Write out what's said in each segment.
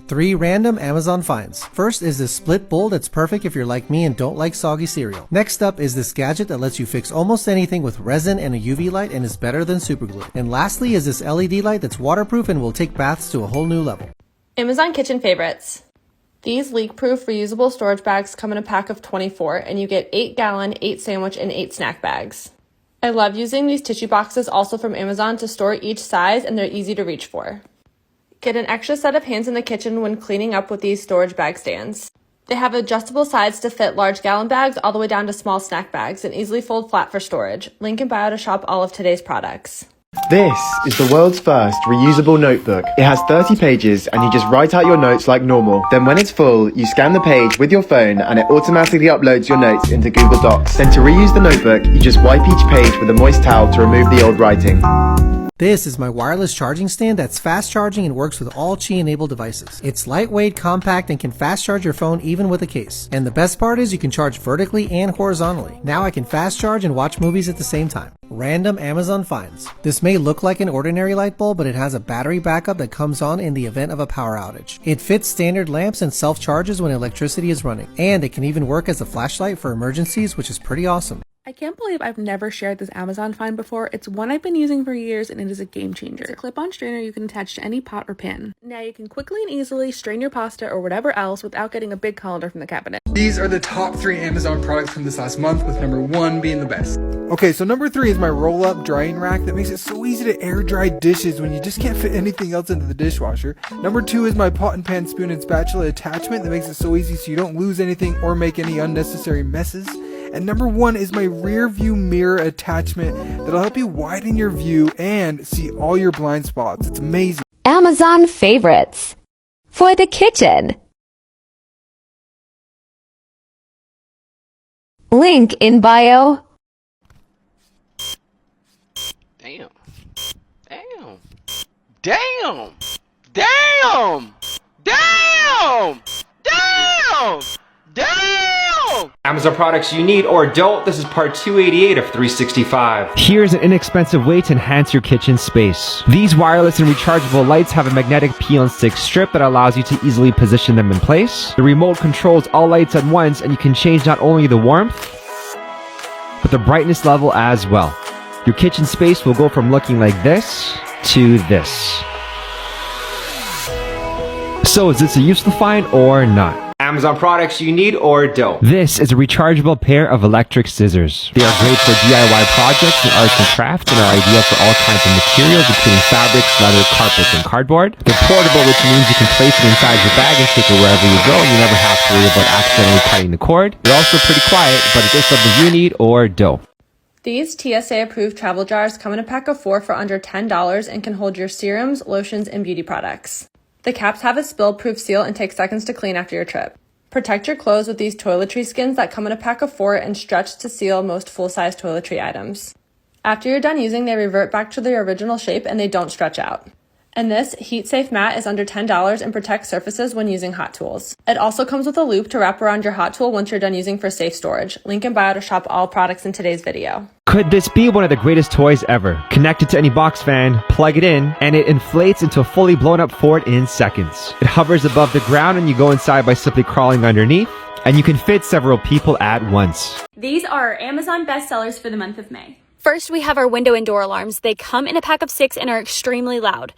3 random Amazon finds. First is this split bowl that's perfect if you're like me and don't like soggy cereal. Next up is this gadget that lets you fix almost anything with resin and a UV light and is better than superglue. And lastly is this LED light that's waterproof and will take baths to a whole new level. Amazon kitchen favorites. These leak-proof reusable storage bags come in a pack of 24 and you get 8-gallon, 8 sandwich, and 8 snack bags. I love using these tissue boxes also from Amazon to store each size and they're easy to reach for. Get an extra set of hands in the kitchen when cleaning up with these storage bag stands. They have adjustable sides to fit large gallon bags all the way down to small snack bags and easily fold flat for storage. Link in bio to shop all of today's products. This is the world's first reusable notebook. It has 30 pages and you just write out your notes like normal. Then when it's full, you scan the page with your phone and it automatically uploads your notes into Google Docs. Then to reuse the notebook, you just wipe each page with a moist towel to remove the old writing. This is my wireless charging stand that's fast charging and works with all Qi enabled devices. It's lightweight, compact, and can fast charge your phone even with a case. And the best part is you can charge vertically and horizontally. Now I can fast charge and watch movies at the same time. Random Amazon finds. This may look like an ordinary light bulb, but it has a battery backup that comes on in the event of a power outage. It fits standard lamps and self-charges when electricity is running. And it can even work as a flashlight for emergencies, which is pretty awesome. I can't believe I've never shared this Amazon find before. It's one I've been using for years and it is a game changer. It's a clip-on strainer you can attach to any pot or pan. Now you can quickly and easily strain your pasta or whatever else without getting a big colander from the cabinet. These are the top 3 Amazon products from this last month, with number 1 being the best. Okay, so number 3 is my roll-up drying rack that makes it so easy to air dry dishes when you just can't fit anything else into the dishwasher. Number 2 is my pot and pan spoon and spatula attachment that makes it so easy so you don't lose anything or make any unnecessary messes. And number 1 is my rear view mirror attachment that'll help you widen your view and see all your blind spots. It's amazing. Amazon favorites for the kitchen. Link in bio. Damn. Damn. Damn. Damn. Damn. Damn. Damn! Amazon products you need or don't. This is part 288 of 365. Here's an inexpensive way to enhance your kitchen space. These wireless and rechargeable lights have a magnetic peel-and-stick strip that allows you to easily position them in place. The remote controls all lights at once and you can change not only the warmth, but the brightness level as well. Your kitchen space will go from looking like this to this. So is this a useful find or not? Amazon products you need or don't. This is a rechargeable pair of electric scissors. They are great for DIY projects and arts and crafts and are ideal for all kinds of materials, including fabrics, leather, carpets, and cardboard. They're portable, which means you can place it inside your bag and take it wherever you go, and you never have to worry about accidentally cutting the cord. They're also pretty quiet, but is this something you need or don't? These TSA-approved travel jars come in a pack of 4 for under $10 and can hold your serums, lotions, and beauty products. The caps have a spill-proof seal and take seconds to clean after your trip. Protect your clothes with these toiletry skins that come in a pack of 4 and stretch to seal most full-size toiletry items. After you're done using, they revert back to their original shape and they don't stretch out. And this heat-safe mat is under $10 and protects surfaces when using hot tools. It also comes with a loop to wrap around your hot tool once you're done using for safe storage. Link in bio to shop all products in today's video. Could this be one of the greatest toys ever? Connect it to any box fan, plug it in, and it inflates into a fully blown up fort in seconds. It hovers above the ground and you go inside by simply crawling underneath, and you can fit several people at once. These are our Amazon bestsellers for the month of May. First, we have our window and door alarms. They come in a pack of 6 and are extremely loud.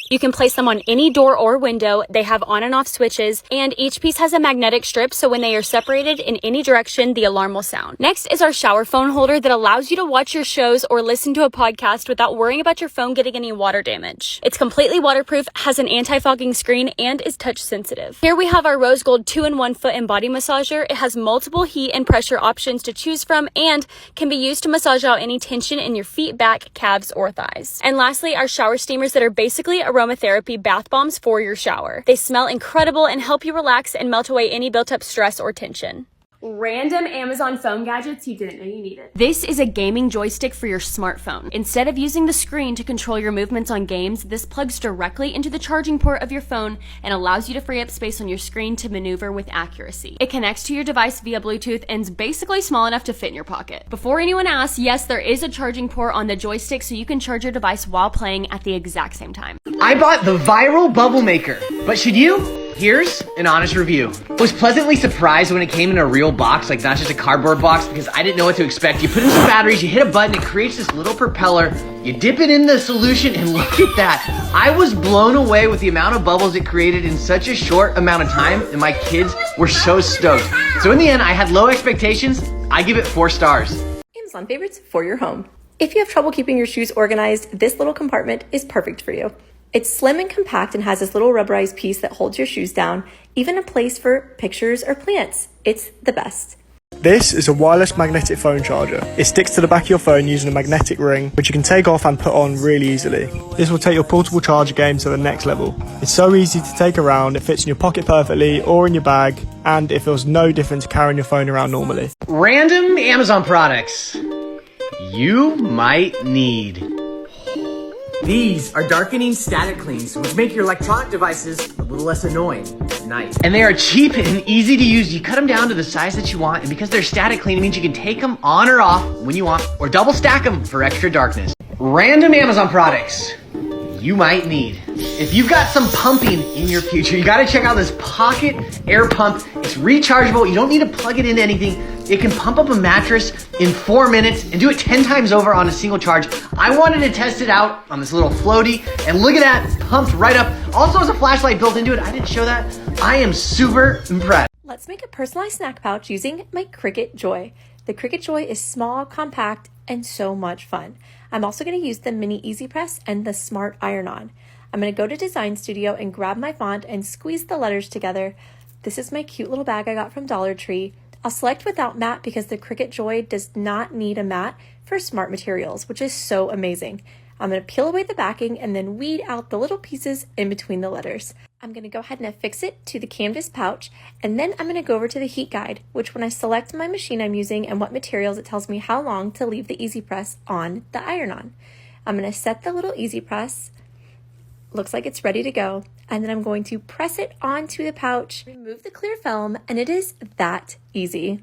You can place them on any door or window. They have on and off switches, and each piece has a magnetic strip, so when they are separated in any direction, the alarm will sound. Next is our shower phone holder that allows you to watch your shows or listen to a podcast without worrying about your phone getting any water damage. It's completely waterproof, has an anti-fogging screen, and is touch sensitive. Here we have our rose gold 2-in-1 foot and body massager. It has multiple heat and pressure options to choose from and can be used to massage out any tension in your feet, back, calves, or thighs. And lastly, our shower steamers that are basically aromatherapy bath bombs for your shower. They smell incredible and help you relax and melt away any built-up stress or tension. Random Amazon phone gadgets you didn't know you needed. This is a gaming joystick for your smartphone. Instead of using the screen to control your movements on games, this plugs directly into the charging port of your phone and allows you to free up space on your screen to maneuver with accuracy. It connects to your device via Bluetooth and is basically small enough to fit in your pocket. Before anyone asks, yes, there is a charging port on the joystick so you can charge your device while playing at the exact same time. I I bought the Viral Bubble Maker. But should you? Here's an honest review. I was pleasantly surprised when it came in a real box, like not just a cardboard box, because I didn't know what to expect. You put in some batteries, you hit a button, it creates this little propeller, you dip it in the solution, and look at that. I was blown away with the amount of bubbles it created in such a short amount of time, and my kids were so stoked. So in the end, I had low expectations. I give it 4 stars. Amazon favorites for your home. If you have trouble keeping your shoes organized, this little compartment is perfect for you. It's slim and compact and has this little rubberized piece that holds your shoes down, even a place for pictures or plants. It's the best. This is a wireless magnetic phone charger. It sticks to the back of your phone using a magnetic ring, which you can take off and put on really easily. This will take your portable charger game to the next level. It's so easy to take around, it fits in your pocket perfectly or in your bag, and it feels no different to carrying your phone around normally. Random Amazon products you might need. These are darkening static cleans, which make your electronic devices a little less annoying at night. And they are cheap and easy to use. You cut them down to the size that you want, and because they're static clean, it means you can take them on or off when you want, or double stack them for extra darkness. Random Amazon products you might need. If you've got some pumping in your future, you gotta check out this Pocket Air Pump. It's rechargeable. You don't need to plug it into anything. It can pump up a mattress in 4 minutes and do it 10 times over on a single charge. I wanted to test it out on this little floaty, and look at that, pumped right up. Also has a flashlight built into it. I didn't show that. I am super impressed. Let's make a personalized snack pouch using my Cricut Joy. The Cricut Joy is small, compact, and so much fun. I'm also going to use the Mini Easy Press and the Smart Iron-On. I'm going to go to Design Studio and grab my font and squeeze the letters together. This is my cute little bag I got from Dollar Tree. I'll select without mat because the Cricut Joy does not need a mat for smart materials, which is so amazing. I'm going to peel away the backing and then weed out the little pieces in between the letters. I'm going to go ahead and affix it to the canvas pouch, and then I'm going to go over to the heat guide, which when I select my machine I'm using and what materials, it tells me how long to leave the Easy Press on the iron-on. I'm going to set the little Easy Press. Looks like it's ready to go. And then I'm going to press it onto the pouch, remove the clear film, and it is that easy.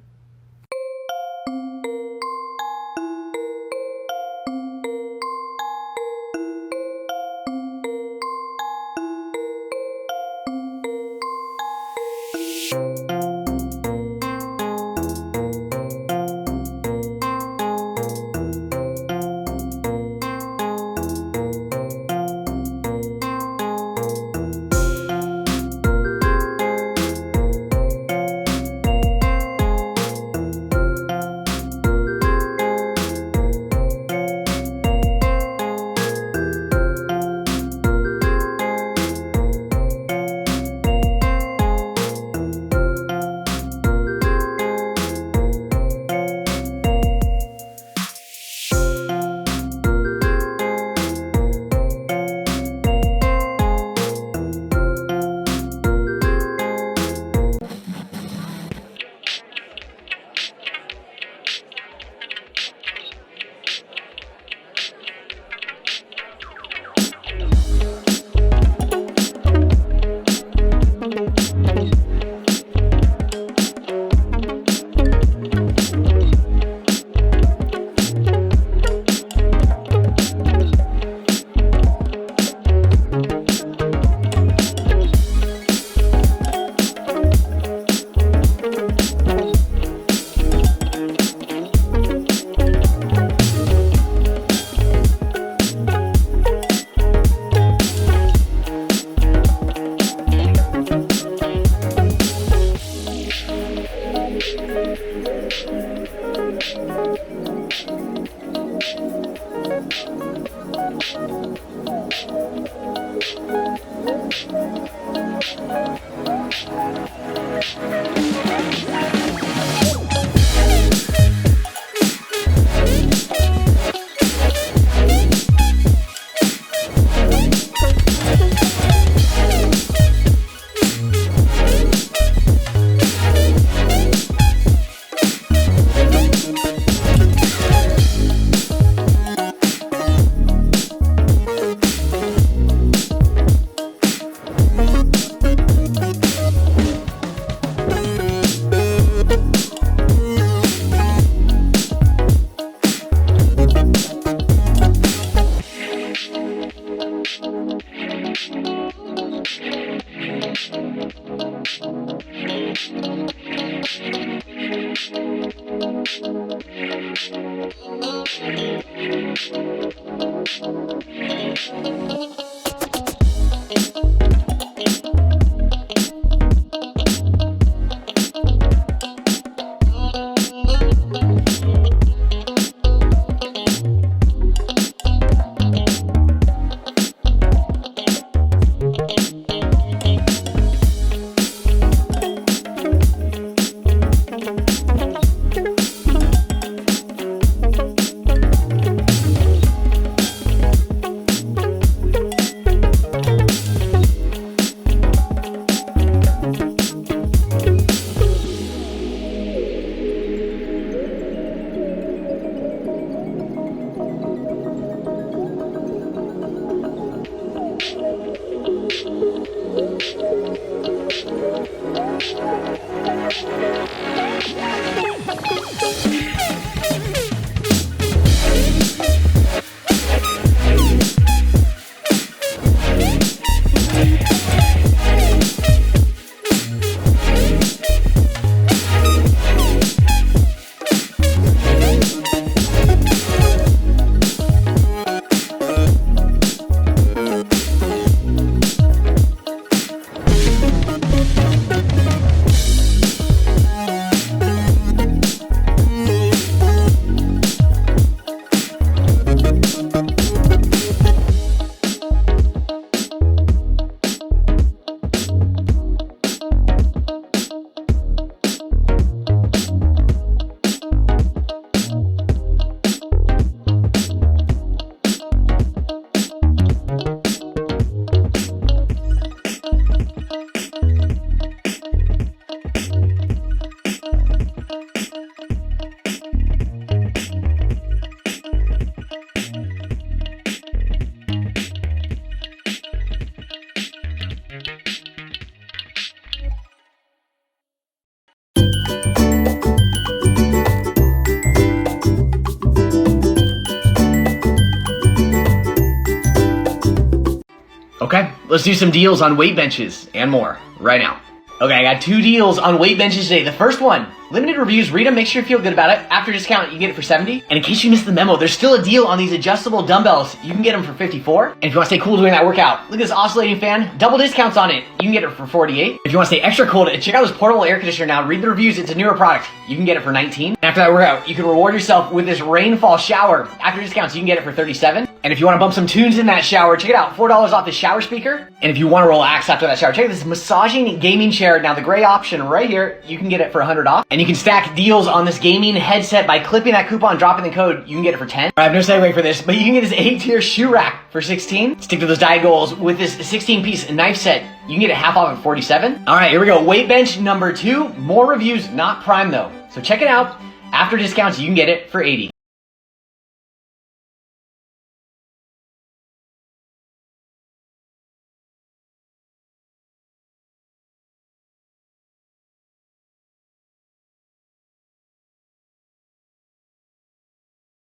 Okay, let's do some deals on weight benches and more right now. Okay, I got 2 deals on weight benches today. The first one, limited reviews, read them, make sure you feel good about it. After discount, you get it for $70. And in case you missed the memo, there's still a deal on these adjustable dumbbells. You can get them for $54. And if you want to stay cool doing that workout, look at this oscillating fan, double discounts on it. You can get it for $48. If you want to stay extra cool, check out this portable air conditioner now. Read the reviews, it's a newer product. You can get it for $19. After that workout, you can reward yourself with this rainfall shower. After discounts, you can get it for $37. And if you want to bump some tunes in that shower, check it out, $4 off the shower speaker. And if you want to relax after that shower, check out this massaging gaming chair. Now the gray option right here, you can get it for $100 off. And you can stack deals on this gaming headset by clipping that coupon, dropping the code, you can get it for $10. I have no segue for this, but you can get this 8-tier shoe rack for $16. Stick to those diet goals with this 16-piece knife set. You can get it half off at $47. All right, here we go. Weight bench number 2. More reviews, not Prime though. So check it out. After discounts, you can get it for $80.